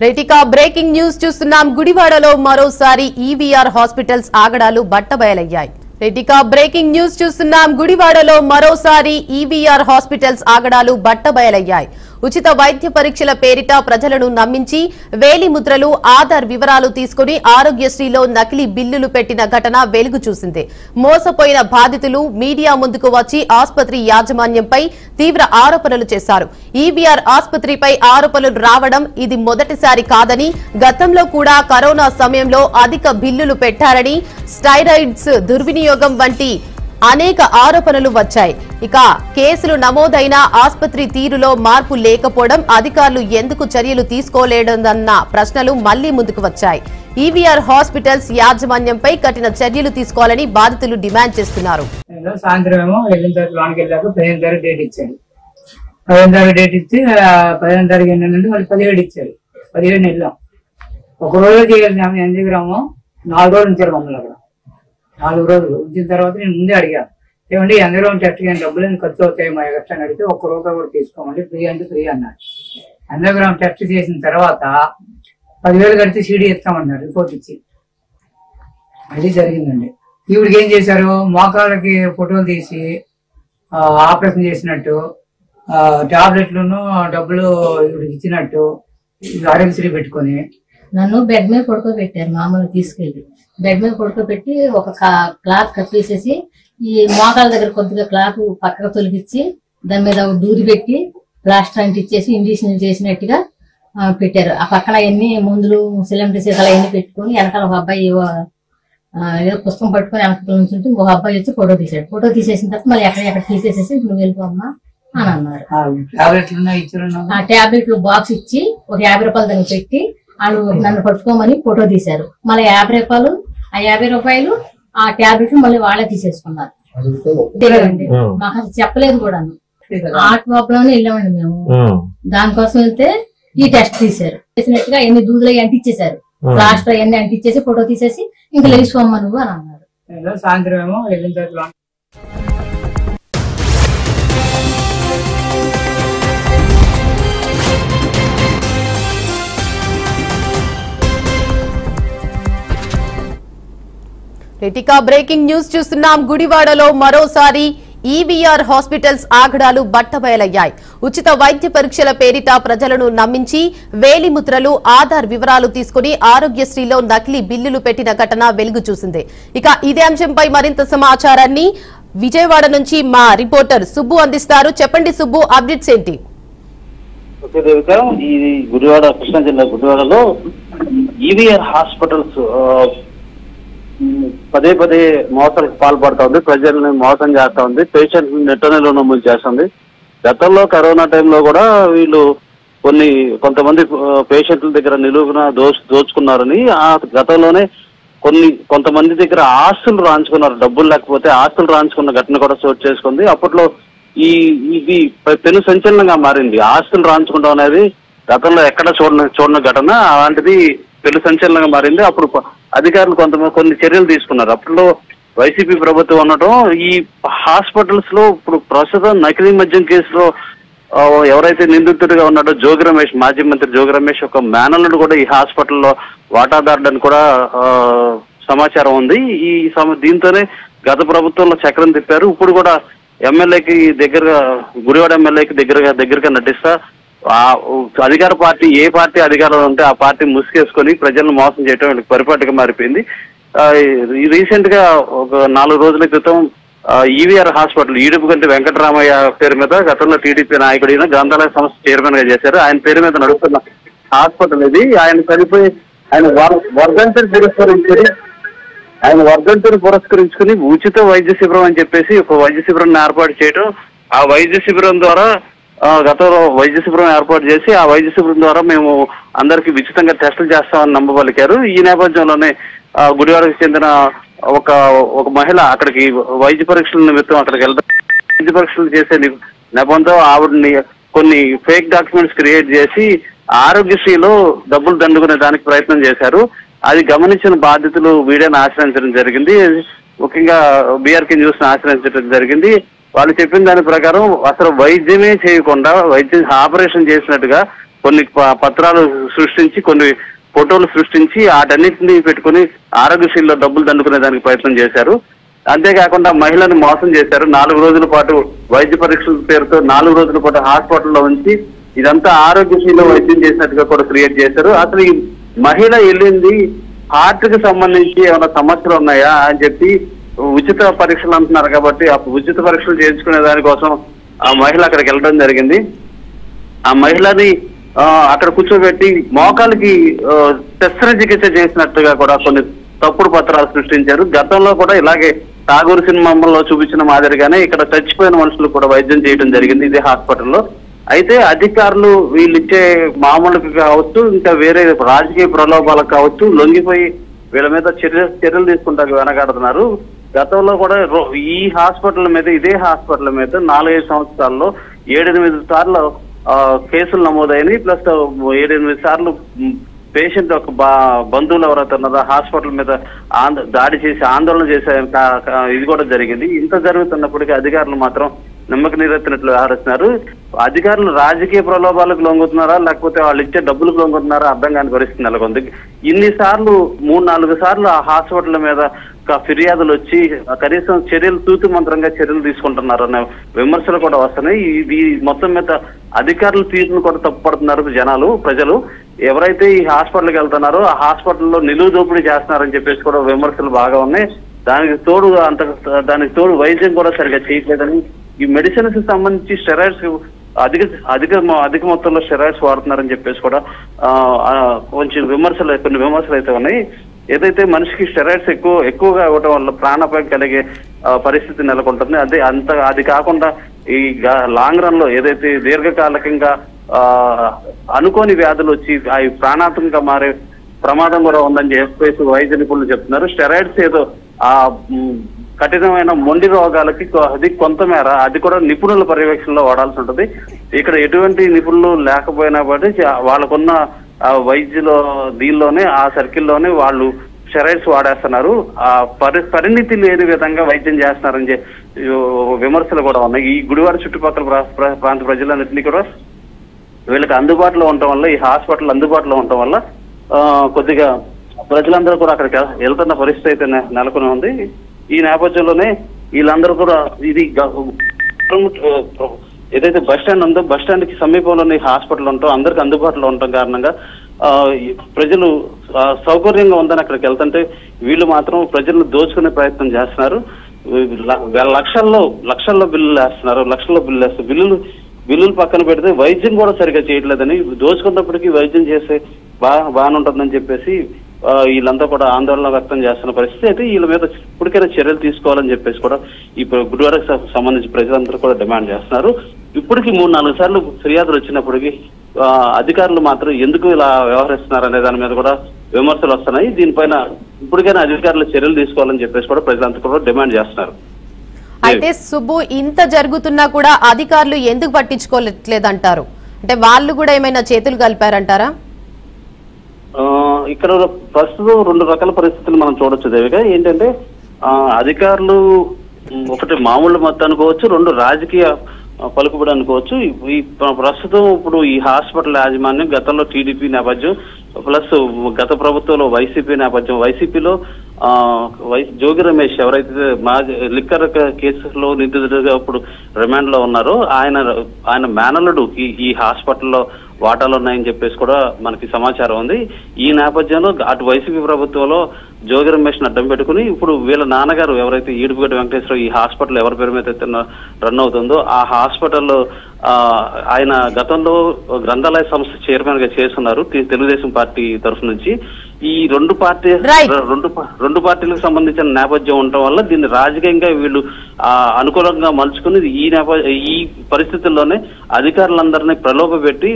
రైటికా breaking news చూస్తున్నాం. గుడివాడలో మరోసారి ఈవీఆర్ హాస్పిటల్స్ ఆగడాలు బట్టబయలయ్యాయి. రైటికా బ్రేకింగ్ న్యూస్ చూస్తున్నాం. గుడివాడలో మరోసారి ఈవీఆర్ హాస్పిటల్స్ ఆగడాలు బట్టబయలయ్యాయి. ఉచిత వైద్య పరీక్షల పేరిట ప్రజలను నమ్మించి వేలి ముద్రలు, ఆధార్ వివరాలు తీసుకుని ఆరోగ్యశ్రీలో నకిలీ బిల్లులు పెట్టిన ఘటన వెలుగు చూసింది. మోసపోయిన బాధితులు మీడియా ముందుకు వచ్చి ఆసుపత్రి యాజమాన్యంపై తీవ్ర ఆరోపణలు చేశారు. ఈవీఆర్ ఆసుపత్రిపై ఆరోపణలు రావడం ఇది మొదటిసారి కాదని, గతంలో కూడా కరోనా సమయంలో అధిక బిల్లులు పెట్టారని, స్టెరాయిడ్స్ దుర్వినియోగం వంటి అనేక ఆరోపణలు వచ్చాయి. ఇక కేసులు నమోదైన ఆసుపత్రి తీరులో మార్పు లేకపోవడం, అధికారులు ఎందుకు చర్యలు తీసుకోలేదన్న ప్రశ్నలు మళ్లీ ముందుకు వచ్చాయి. ఈవీఆర్ హాస్పిటల్స్ యాజమాన్యంపై కఠిన చర్యలు తీసుకోవాలని బాధితులు డిమాండ్ చేస్తున్నారు. సాయంత్రం ఏమో వెళ్ళిన తర్వాత లోనికి వెళ్ళాక 15 తారీఖు డేట్ ఇచ్చారు. 15 తారీఖు డేట్ ఇచ్చి 15 తారీఖు ఏంటంటే మళ్ళీ 17 ఇచ్చారు. 17 వెళ్ళాం. ఒక రోజు చేయాలి ఏం దగ్గరమో 4 రోజులు ఉంచారు మమ్మల్ని అక్కడ. 4 రోజులు ఉంచిన తర్వాత నేను ముందే అడిగాను, ఏమండి అందులో టెస్ట్ కానీ డబ్బులు ఖర్చు అవుతాయి మా ఎక్స్ట్రా అని అడిగితే 1 రూపాయి కూడా తీసుకోమండి, ఫ్రీ అంటే ఫ్రీ అన్నారు. అండర్గ్రౌండ్ టెస్ట్ చేసిన తర్వాత 10,000 కడితే సీడీ ఇస్తామన్నారు రిపోర్ట్ ఇచ్చి. అది జరిగిందండి. ఈవిడికి ఏం చేశారు, మోకాళ్ళకి ఫోటోలు తీసి ఆపరేషన్ చేసినట్టు, టాబ్లెట్లను డబ్బులు ఈవిడికి ఇచ్చినట్టు ఆరోగ్యశ్రీ పెట్టుకొని నన్ను బెడ్ మీద పడుకోబెట్టారు. మామూలు తీసుకెళ్లి బెడ్ మీద పడుకోబెట్టి ఒక క్లాత్ కప్పేసేసి ఈ మోకాల దగ్గర కొద్దిగా క్లాత్ పక్కకు తొలగించి దాని మీద దూరి పెట్టి ప్లాస్టర్ అంటిచ్చేసి ఇంజక్షన్ చేసినట్టుగా పెట్టారు. ఆ పక్కన ఎన్ని మందులు, సిలిండర్ సీసాలు అవన్నీ పెట్టుకుని వెనకాల ఒక అబ్బాయి ఏదో పుస్తకం పట్టుకుని వెనకాల నుంచి ఒక అబ్బాయి వచ్చి ఫోటో తీసాడు. ఫోటో తీసేసిన తర్వాత మళ్ళీ ఎక్కడ తీసేసేసి నువ్వు వెళ్ళిపోమ్మా అని అన్నారు. ఆ టాబ్లెట్లు బాక్స్ ఇచ్చి ఒక 50 రూపాయలు దాన్ని పెట్టి వాళ్ళు నన్ను పట్టుకోమని ఫోటో తీశారు. మళ్ళీ 50 రూపాయలు, ఆ 50 రూపాయలు ఆ టాబ్లెట్లు మళ్ళీ వాళ్ళే తీసేసుకున్నారు. తెలియదండి, మాకు అసలు చెప్పలేదు కూడా. ఆర్ట్ వాప్ లోనే వెళ్ళామండి మేము. దానికోసం వెళ్తే ఈ టెస్ట్ తీశారు. చేసినట్టుగా ఎన్ని దూదులు అంటించేశారు, ప్లాస్టర్ అవన్నీ అంటించేసి ఫోటో తీసేసి ఇంకా లేచిపోమ్మా నువ్వు అని అన్నారు. సాయంత్రం ఏమో వెళ్ళిన తర్వాత రైటికా బ్రేకింగ్ న్యూస్ చూస్తున్నాం. గుడివాడలో మరోసారి ఈవీఆర్ హాస్పిటల్స్ ఆగడాలు బట్టబయలయ్యాయి. ఉచిత వైద్య పరీక్షల పేరిట ప్రజలను నమ్మించి వేలి ముద్రలు, ఆధార్ వివరాలు తీసుకుని ఆరోగ్యశ్రీలో నకిలీ బిల్లులు పెట్టిన ఘటన వెలుగు చూసింది. ఇక ఇదే అంశంపై మరింత సమాచారాన్ని విజయవాడ నుంచి మా రిపోర్టర్ సుబ్బు అందిస్తారు. చెప్పండి సుబ్బు, అప్డేట్స్ ఏంటి? ఈ గుడివాడ, కృష్ణా జిల్లా గుడివాడలో ఈవీఆర్ హాస్పిటల్స్ పదే మోసాలకు పాల్పడుతూ ఉంది. ప్రజల్ని మోసం చేస్తా ఉంది, పేషెంట్ నెట్టనలో నమోదు చేస్తుంది. గతంలో కరోనా టైంలో కూడా వీళ్ళు కొంతమంది పేషెంట్ల దగ్గర నిలువున దోచుకున్నారని, ఆ గతంలోనే కొంతమంది దగ్గర ఆస్తులు రాయించుకున్నారు. డబ్బులు లేకపోతే ఆస్తులు రాయించుకున్న ఘటన కూడా చోటు చేసుకుంది. అప్పట్లో ఇది పెను సంచలనంగా మారింది. ఆస్తులు రాయించుకుంటాం అనేది గతంలో ఎక్కడ చూడని ఘటన, అలాంటిది పెను సంచలనంగా మారింది. అప్పుడు అధికారులు కొన్ని చర్యలు తీసుకున్నారు. అప్పట్లో వైసీపీ ప్రభుత్వం ఉండటం, ఈ హాస్పిటల్స్ లో ఇప్పుడు ప్రస్తుతం నకిలీ మద్యం కేసులో ఎవరైతే నిందితుడిగా ఉన్నాడో జోగి రమేష్, మాజీ మంత్రి జోగి రమేష్ ఒక మేనల్లుడు కూడా ఈ హాస్పిటల్లో వాటాదారుడని కూడా సమాచారం ఉంది. దీంతోనే గత ప్రభుత్వంలో చక్రం తిప్పారు. ఇప్పుడు కూడా ఎమ్మెల్యేకి దగ్గరగా, గుడివాడ ఎమ్మెల్యేకి దగ్గరగా నటిస్తా అధికార పార్టీ ఏ పార్టీ అధికారంలో ఉంటే ఆ పార్టీ ముసుగేసుకొని ప్రజలను మోసం చేయడం పరిపాటిగా మారిపోయింది. రీసెంట్ గా ఒక 4 రోజుల క్రితం ఈవీఆర్ హాస్పిటల్ ఈడుపుగంటి వెంకటరామయ్య పేరు మీద గతంలో టీడీపీ నాయకుడైన గ్రంథాలయ సంస్థ చైర్మన్ గా చేశారు. ఆయన పేరు మీద నడుస్తున్న హాస్పిటల్ ఇది. ఆయన చనిపోయి ఆయన వర్ధంతిని పురస్కరించుకుని ఉచిత వైద్య శిబిరం అని చెప్పేసి ఒక వైద్య శిబిరాన్ని ఏర్పాటు చేయడం, ఆ వైద్య శిబిరం ద్వారా గతంలో వైద్య శిబిరం ఏర్పాటు చేసి ఆ వైద్య శిబిరం ద్వారా మేము అందరికి ఉచితంగా టెస్టులు చేస్తామని నమ్మబలికారు. ఈ నేపథ్యంలోనే గుడివాడకు చెందిన ఒక మహిళ అక్కడికి వైద్య పరీక్షల నిమిత్తం అక్కడికి వెళ్తాం. వైద్య పరీక్షలు చేసే నెపంతో ఆవిడని కొన్ని ఫేక్ డాక్యుమెంట్స్ క్రియేట్ చేసి ఆరోగ్యశ్రీలో డబ్బులు దండుకునే దానికి ప్రయత్నం చేశారు. అది గమనించిన బాధితులు వీడియోని ఆశ్రయించడం జరిగింది. ముఖ్యంగా బీఆర్కే న్యూస్ ని ఆశ్రయించడం జరిగింది. వాళ్ళు చెప్పిన దాని ప్రకారం అసలు వైద్యమే చేయకుండా ఆపరేషన్ చేసినట్టుగా కొన్ని పత్రాలు సృష్టించి, కొన్ని ఫోటోలు సృష్టించి వాటన్నిటిని పెట్టుకుని ఆరోగ్యశ్రీలో డబ్బులు దండుకునే దానికి ప్రయత్నం చేశారు. అంతేకాకుండా మహిళను మోసం చేశారు. 4 రోజుల పాటు వైద్య పరీక్షల పేరుతో 4 రోజుల పాటు హాస్పిటల్లో ఉంచి ఇదంతా ఆరోగ్యశ్రీలో వైద్యం చేసినట్టుగా కూడా క్రియేట్ చేశారు. అసలు ఈ మహిళ వెళ్ళింది హార్ట్ కి సంబంధించి ఏమైనా సమస్యలు ఉన్నాయా అని చెప్పి ఉచిత పరీక్షలు అంటున్నారు కాబట్టి ఆ ఉచిత పరీక్షలు చేయించుకునే దానికోసం ఆ మహిళ అక్కడికి వెళ్ళడం జరిగింది. ఆ మహిళని అక్కడ కూర్చోబెట్టి మోకాలకి శస్త్రచికిత్స చేసినట్టుగా కూడా కొన్ని తప్పుడు పత్రాలు సృష్టించారు. గతంలో కూడా ఇలాగే ఠాగూర్ సినిమాలో చూపించిన మాదిరిగానే ఇక్కడ చచ్చిపోయిన మనుషులు కూడా వైద్యం చేయడం జరిగింది ఇదే హాస్పిటల్లో. అయితే అధికారులు వీళ్ళు ఇచ్చే మామూలుకి కావచ్చు, ఇంకా వేరే రాజకీయ ప్రలోభాలకు కావచ్చు లొంగిపోయి వీళ్ళ మీద చర్యలు తీసుకుంటానికి వెనకాడుతున్నారు. గతంలో కూడా ఈ హాస్పిటల్ మీద, ఇదే హాస్పిటల్ మీద 4-5 సంవత్సరాల్లో 7-8 సార్లు కేసులు నమోదైనవి. ప్లస్ 7-8 సార్లు పేషెంట్ యొక్క బంధువులు ఎవరైతే ఉన్నారో హాస్పిటల్ మీద దాడి చేసి ఆందోళన చేసే ఇది కూడా జరిగింది. ఇంత జరుగుతున్నప్పటికీ అధికారులు మాత్రం నమ్మక నీరెత్తినట్లు వ్యవహరిస్తున్నారు. అధికారులు రాజకీయ ప్రలోభాలకు లొంగుతున్నారా లేకపోతే వాళ్ళు ఇచ్చే డబ్బులకు లొంగుతున్నారా అర్థం కాని పరిస్థితి నెలకొంది. ఇన్నిసార్లు 3-4 సార్లు ఆ హాస్పిటల్ మీద ఫిర్యాదులు వచ్చి కనీసం చర్యలు తూతు మంత్రంగా చర్యలు తీసుకుంటున్నారు అనే విమర్శలు కూడా వస్తున్నాయి. ఇది మొత్తం మీద అధికారులు తీరును కూడా తప్పుపడుతున్నారు జనాలు, ప్రజలు. ఎవరైతే ఈ హాస్పిటల్కి వెళ్తున్నారో ఆ హాస్పిటల్లో నిలువు దోపిడీ చేస్తున్నారని చెప్పేసి కూడా విమర్శలు బాగా ఉన్నాయి. దానికి తోడు వైద్యం కూడా సరిగా చేయట్లేదని, ఈ మెడిసిన్స్ కి సంబంధించి స్టెరాయిడ్స్ అధిక మొత్తంలో స్టెరాయిడ్స్ వాడుతున్నారని చెప్పేసి కూడా కొన్ని విమర్శలు అయితే ఉన్నాయి. ఏదైతే మనిషికి స్టెరాయిడ్స్ ఎక్కువగా ఇవ్వడం వల్ల ప్రాణాపాయం కలిగే పరిస్థితి నెలకొంటుంది. అది కాకుండా ఈ లాంగ్ రన్ లో ఏదైతే దీర్ఘకాలికంగా అనుకోని వ్యాధులు వచ్చి అవి ప్రాణాంతకంగా మారే ప్రమాదం కూడా ఉందని చెప్పేసి వైద్య నిపుణులు చెప్తున్నారు. స్టెరాయిడ్స్ ఏదో ఆ కఠినమైన మొండి రోగాలకి అది కొంతమేర అది కూడా నిపుణుల పర్యవేక్షణలో వాడాల్సి ఉంటుంది. ఇక్కడ ఎటువంటి నిపుణులు లేకపోయినా బట్టి వాళ్ళకున్న వైద్యులో దీనిలోనే ఆ సర్కిల్లోనే వాళ్ళు స్టెరాయిడ్స్ వాడేస్తున్నారు. ఆ పరిణితి లేని విధంగా వైద్యం చేస్తున్నారని విమర్శలు కూడా ఉన్నాయి. ఈ గుడివాడ చుట్టుపక్కల ప్రాంత ప్రజలన్నింటినీ కూడా వీళ్ళకి అందుబాటులో ఉండటం వల్ల, ఈ హాస్పిటల్ అందుబాటులో ఉండటం వల్ల కొద్దిగా ప్రజలందరూ కూడా అక్కడికి వెళ్తున్న పరిస్థితి అయితే నెలకొని ఉంది. ఈ నేపథ్యంలోనే వీళ్ళందరూ కూడా ఇది ఏదైతే బస్ స్టాండ్ ఉందో బస్ స్టాండ్ కి సమీపంలోనే హాస్పిటల్ ఉంటాం, అందరికి అందుబాటులో ఉండటం కారణంగా ప్రజలు సౌకర్యంగా ఉందని అక్కడికి వెళ్తుంటే వీళ్ళు మాత్రం ప్రజలను దోచుకునే ప్రయత్నం చేస్తున్నారు. లక్షల్లో బిల్లులు వేస్తున్నారు. బిల్లులు పక్కన పెడితే వైద్యం కూడా సరిగా చేయట్లేదని, దోచుకున్నప్పటికీ వైద్యం చేస్తే బాగానే ఉంటుందని చెప్పేసి వీళ్ళంతా కూడా ఆందోళన వ్యక్తం చేస్తున్న పరిస్థితి. అయితే వీళ్ళ మీద ఇప్పటికైనా చర్యలు తీసుకోవాలని చెప్పేసి కూడా ఈ గుడివాడకు సంబంధించి ప్రజలందరూ కూడా డిమాండ్ చేస్తున్నారు. ఇప్పటికీ 3-4 సార్లు ఫిర్యాదులు వచ్చినప్పటికీ అధికారులు మాత్రం ఎందుకు ఇలా వ్యవహరిస్తున్నారు అనే దాని మీద కూడా విమర్శలు వస్తున్నాయి. దీనిపైన ఇప్పటికైనా అధికారులు చర్యలు తీసుకోవాలని చెప్పేసి కూడా ప్రజలంతా కూడా డిమాండ్ చేస్తున్నారు. అయితే సుబ్బు, ఇంత జరుగుతున్నా కూడా అధికారులు ఎందుకు పట్టించుకోలేదంటారు? అంటే వాళ్ళు కూడా ఏమైనా చేతులు కలిపారంటారా? ఇక్కడ ప్రస్తుతం 2 రకాల పరిస్థితులు మనం చూడొచ్చు దేవిగా. ఏంటంటే అధికారులు ఒకటి మామూలు మత్తు అనుకోవచ్చు, 2 రాజకీయ పలుకుబడి అనుకోవచ్చు. ఈ ప్రస్తుతం ఇప్పుడు ఈ హాస్పిటల్ యాజమాన్యం గతంలో టీడీపీ నేపథ్యం ప్లస్ గత ప్రభుత్వంలో వైసీపీ నేపథ్యం. వైసీపీలో జోగి రమేష్ ఎవరైతే లిక్కర్ కేసులో నిందితుడిగా ఇప్పుడు రిమాండ్ లో ఉన్నారో ఆయన మేనల్లుడు ఈ హాస్పిటల్లో వాటాలు ఉన్నాయని చెప్పేసి కూడా మనకి సమాచారం ఉంది. ఈ నేపథ్యంలో అటు వైసీపీ ప్రభుత్వంలో జోగి రమేష్ అడ్డం పెట్టుకుని ఇప్పుడు వీళ్ళ నాన్నగారు ఎవరైతే ఈడుపుగడ్డ వెంకటేశ్వర ఈ హాస్పిటల్ ఎవరి పేరు మీద అయితే రన్ అవుతుందో ఆ హాస్పిటల్లో ఆయన గతంలో గ్రంథాలయ సంస్థ చైర్మన్ గా చేస్తున్నారు తెలుగుదేశం పార్టీ తరఫు నుంచి. ఈ రెండు పార్టీలకు సంబంధించిన నేపథ్యం ఉండటం వల్ల దీన్ని రాజకీయంగా వీళ్ళు అనుకూలంగా మలుచుకుని ఈ పరిస్థితుల్లోనే అధికారులందరినీ ప్రలోభపెట్టి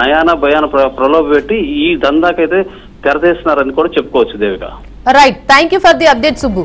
నయాన భయాన ప్రలోభపెట్టి ఈ దందాకైతే తెరతీస్తున్నారని కూడా చెప్పుకోవచ్చు Devika. Right, thank you for the update Subbu.